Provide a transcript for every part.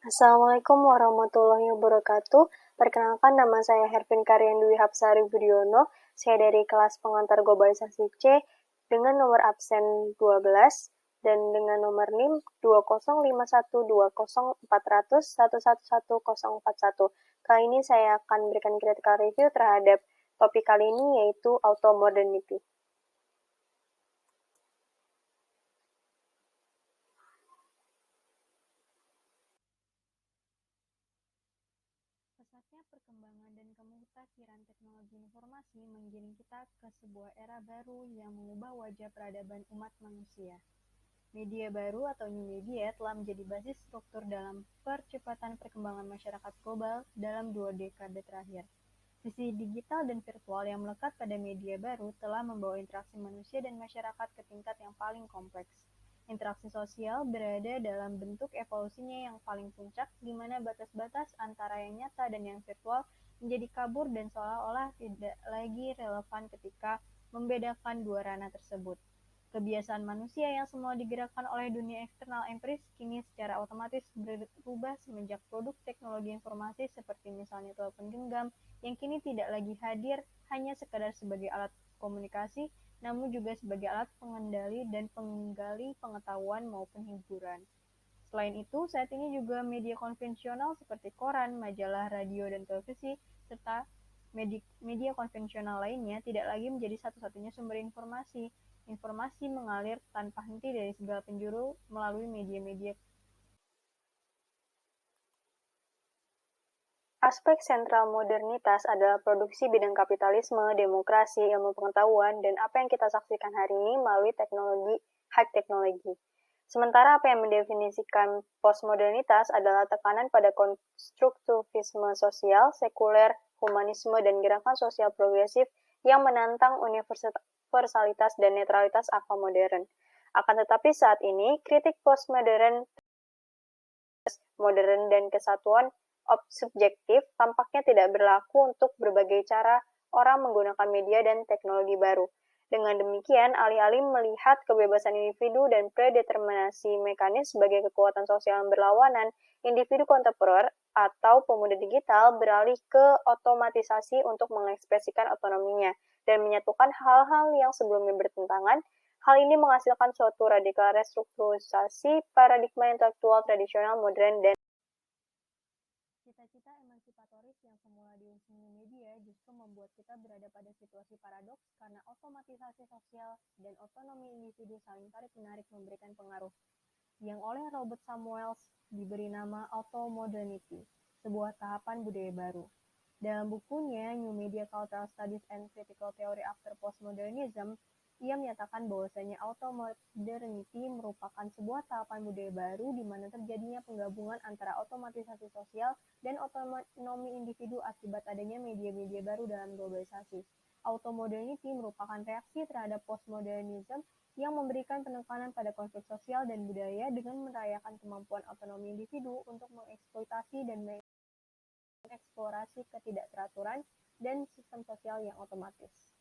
Assalamualaikum warahmatullahi wabarakatuh. Perkenalkan, nama saya Hervin Karyan Dwi Hapsari Budiono. Saya dari kelas pengantar globalisasi C dengan nomor absen 12 dan dengan nomor NIM 205120400111041. Kali ini saya akan memberikan critical review terhadap topik kali ini, yaitu auto modernity. Pesatnya perkembangan dan kemutakhiran teknologi informasi menggiring kita ke sebuah era baru yang mengubah wajah peradaban umat manusia. Media baru atau new media telah menjadi basis struktur dalam percepatan perkembangan masyarakat global dalam 2 dekade terakhir. Sisi digital dan virtual yang melekat pada media baru telah membawa interaksi manusia dan masyarakat ke tingkat yang paling kompleks. Interaksi sosial berada dalam bentuk evolusinya yang paling puncak, di mana batas-batas antara yang nyata dan yang virtual menjadi kabur dan seolah-olah tidak lagi relevan ketika membedakan dua ranah tersebut. Kebiasaan manusia yang semula digerakkan oleh dunia eksternal empiris kini secara otomatis berubah semenjak produk teknologi informasi seperti misalnya telepon genggam yang kini tidak lagi hadir hanya sekadar sebagai alat komunikasi, namun juga sebagai alat pengendali dan penggali pengetahuan maupun hiburan. Selain itu, saat ini juga media konvensional seperti koran, majalah, radio, dan televisi, serta media konvensional lainnya tidak lagi menjadi satu-satunya sumber informasi. Informasi mengalir tanpa henti dari segala penjuru melalui media-media. Aspek sentral modernitas adalah produksi bidang kapitalisme, demokrasi, ilmu pengetahuan, dan apa yang kita saksikan hari ini melalui teknologi, high teknologi. Sementara apa yang mendefinisikan postmodernitas adalah tekanan pada konstruktivisme sosial, sekuler, humanisme, dan gerakan sosial progresif yang menantang universalitas dan netralitas akal modern. Akan tetapi saat ini, kritik postmodern dan kesatuan subjektif tampaknya tidak berlaku untuk berbagai cara orang menggunakan media dan teknologi baru. Dengan demikian, alih-alih melihat kebebasan individu dan predeterminasi mekanis sebagai kekuatan sosial yang berlawanan, individu kontemporer atau pemuda digital beralih ke otomatisasi untuk mengekspresikan otonominya dan menyatukan hal-hal yang sebelumnya bertentangan. Hal ini menghasilkan suatu radikal restrukturisasi paradigma intelektual tradisional modern dan cita-cita emansipatoris yang semula diusung media justru membuat kita berada pada situasi paradoks karena otomatisasi sosial dan otonomi individu saling tarik-menarik memberikan pengaruh, yang oleh Robert Samuels diberi nama auto-modernity, sebuah tahapan budaya baru. Dalam bukunya New Media Cultural Studies and Critical Theory After Postmodernism, ia menyatakan bahwasanya auto-modernity merupakan sebuah tahapan budaya baru di mana terjadinya penggabungan antara otomatisasi sosial dan otonomi individu akibat adanya media-media baru dalam globalisasi. Auto-modernity merupakan reaksi terhadap postmodernism yang memberikan penekanan pada konflik sosial dan budaya dengan merayakan kemampuan otonomi individu untuk mengeksploitasi dan mengeksplorasi ketidakteraturan dan sistem sosial yang otomatis.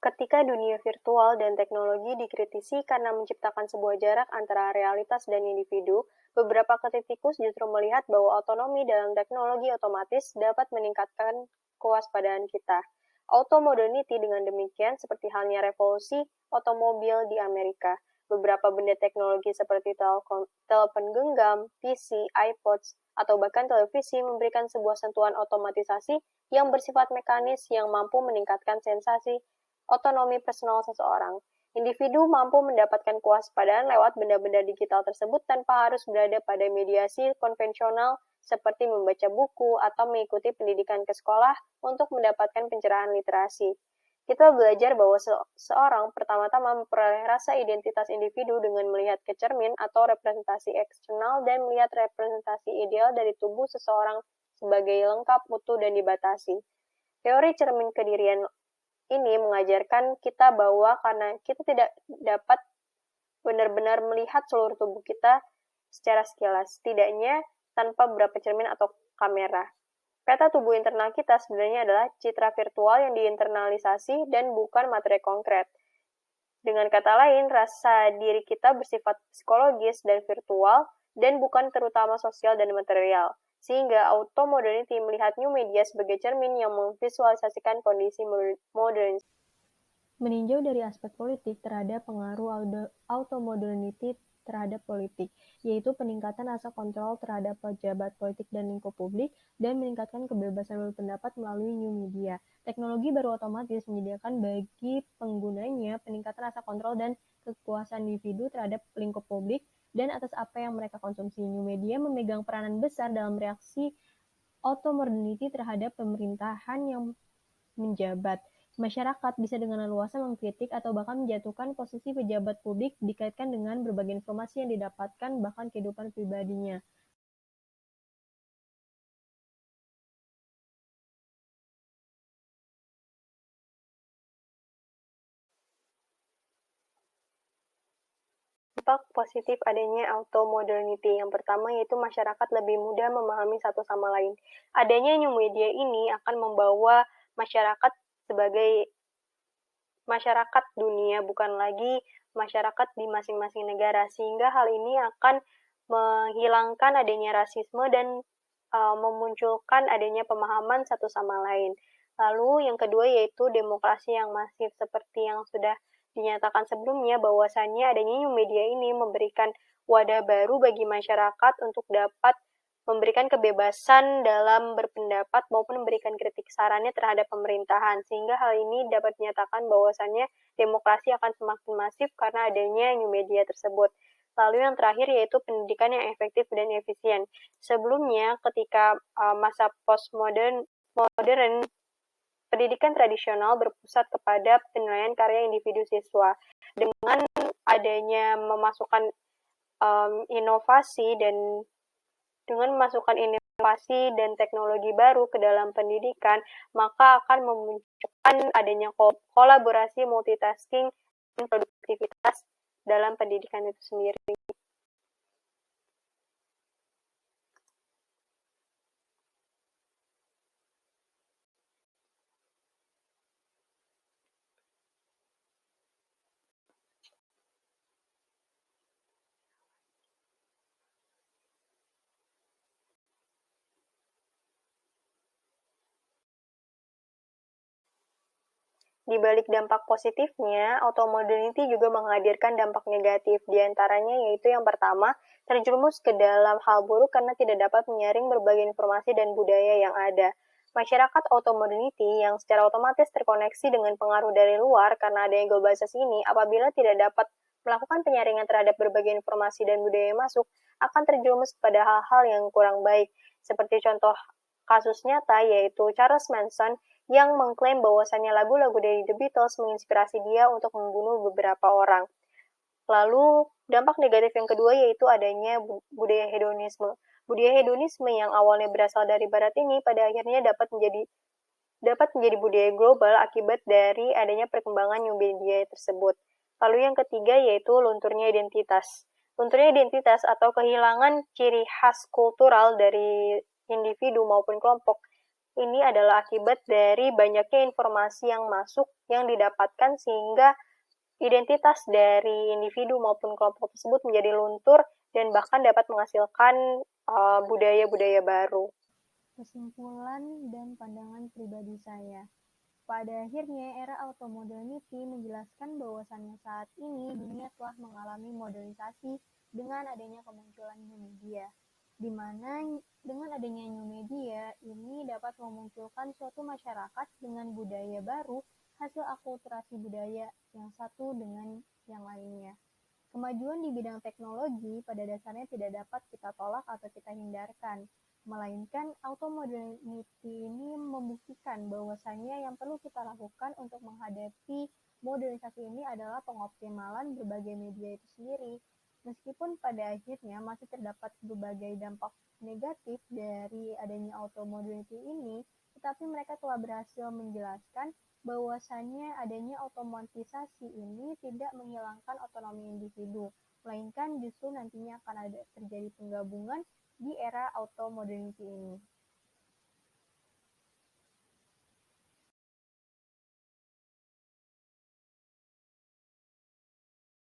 Ketika dunia virtual dan teknologi dikritisi karena menciptakan sebuah jarak antara realitas dan individu, beberapa kritikus justru melihat bahwa otonomi dalam teknologi otomatis dapat meningkatkan kewaspadaan kita. Auto-modernity dengan demikian seperti halnya revolusi otomobil di Amerika. Beberapa benda teknologi seperti telepon genggam, PC, iPods, atau bahkan televisi memberikan sebuah sentuhan otomatisasi yang bersifat mekanis yang mampu meningkatkan sensasi otonomi personal seseorang. Individu mampu mendapatkan kewaspadaan lewat benda-benda digital tersebut tanpa harus berada pada mediasi konvensional seperti membaca buku atau mengikuti pendidikan ke sekolah untuk mendapatkan pencerahan literasi. Kita belajar bahwa seorang pertama-tama memperoleh rasa identitas individu dengan melihat ke cermin atau representasi eksternal dan melihat representasi ideal dari tubuh seseorang sebagai lengkap, utuh, dan dibatasi. Teori cermin kedirian ini mengajarkan kita bahwa karena kita tidak dapat benar-benar melihat seluruh tubuh kita secara sekilas, setidaknya tanpa beberapa cermin atau kamera. Peta tubuh internal kita sebenarnya adalah citra virtual yang diinternalisasi dan bukan materi konkret. Dengan kata lain, rasa diri kita bersifat psikologis dan virtual, dan bukan terutama sosial dan material. Sehingga auto-modernity melihat new media sebagai cermin yang memvisualisasikan kondisi modern. Meninjau dari aspek politik terhadap pengaruh auto-modernity terhadap politik, yaitu peningkatan rasa kontrol terhadap pejabat politik dan lingkup publik, dan meningkatkan kebebasan berpendapat melalui new media. Teknologi baru otomatis menyediakan bagi penggunanya peningkatan rasa kontrol dan kekuasaan individu terhadap lingkup publik dan atas apa yang mereka konsumsi. New media memegang peranan besar dalam reaksi auto-modernity terhadap pemerintahan yang menjabat. Masyarakat bisa dengan leluasa mengkritik atau bahkan menjatuhkan posisi pejabat publik dikaitkan dengan berbagai informasi yang didapatkan bahkan kehidupan pribadinya. Dampak positif adanya auto-modernity. Yang pertama yaitu masyarakat lebih mudah memahami satu sama lain. Adanya new media ini akan membawa masyarakat sebagai masyarakat dunia, bukan lagi masyarakat di masing-masing negara, sehingga hal ini akan menghilangkan adanya rasisme dan memunculkan adanya pemahaman satu sama lain. Lalu yang kedua yaitu demokrasi yang masif, seperti yang sudah dinyatakan sebelumnya bahwasannya adanya new media ini memberikan wadah baru bagi masyarakat untuk dapat memberikan kebebasan dalam berpendapat maupun memberikan kritik sarannya terhadap pemerintahan, sehingga hal ini dapat dinyatakan bahwasannya demokrasi akan semakin masif karena adanya new media tersebut. Lalu yang terakhir yaitu pendidikan yang efektif dan efisien. Sebelumnya ketika masa postmodern pendidikan tradisional berpusat kepada penilaian karya individu siswa. Dengan adanya memasukkan inovasi dan dengan memasukkan inovasi dan teknologi baru ke dalam pendidikan, maka akan memunculkan adanya kolaborasi multitasking dan produktivitas dalam pendidikan itu sendiri. Di balik dampak positifnya, auto-modernity juga menghadirkan dampak negatif. Di antaranya yaitu yang pertama, terjerumus ke dalam hal buruk karena tidak dapat menyaring berbagai informasi dan budaya yang ada. Masyarakat auto-modernity yang secara otomatis terkoneksi dengan pengaruh dari luar karena adanya globalisasi ini, apabila tidak dapat melakukan penyaringan terhadap berbagai informasi dan budaya yang masuk, akan terjerumus pada hal-hal yang kurang baik. Seperti contoh kasus nyata yaitu Charles Manson yang mengklaim bahwasannya lagu-lagu dari The Beatles menginspirasi dia untuk membunuh beberapa orang. Lalu, dampak negatif yang kedua yaitu adanya budaya hedonisme. Budaya hedonisme yang awalnya berasal dari barat ini pada akhirnya dapat menjadi budaya global akibat dari adanya perkembangan new media tersebut. Lalu yang ketiga yaitu lunturnya identitas. Lunturnya identitas atau kehilangan ciri khas kultural dari individu maupun kelompok ini adalah akibat dari banyaknya informasi yang masuk yang didapatkan sehingga identitas dari individu maupun kelompok tersebut menjadi luntur dan bahkan dapat menghasilkan budaya-budaya baru. Kesimpulan dan pandangan pribadi saya. Pada akhirnya, era auto-modernity menjelaskan bahwasannya saat ini dunia telah mengalami modernisasi dengan adanya kemunculan new media, di mana dengan adanya new media ini dapat memunculkan suatu masyarakat dengan budaya baru hasil akulturasi budaya yang satu dengan yang lainnya. Kemajuan di bidang teknologi pada dasarnya tidak dapat kita tolak atau kita hindarkan, melainkan auto-modernity ini membuktikan bahwasannya yang perlu kita lakukan untuk menghadapi modernisasi ini adalah pengoptimalan berbagai media itu sendiri. Meskipun pada akhirnya masih terdapat berbagai dampak negatif dari adanya auto-modernity ini, tetapi mereka telah berhasil menjelaskan bahwasannya adanya otomatisasi ini tidak menghilangkan otonomi individu, melainkan justru nantinya akan ada terjadi penggabungan di era auto-modernity ini.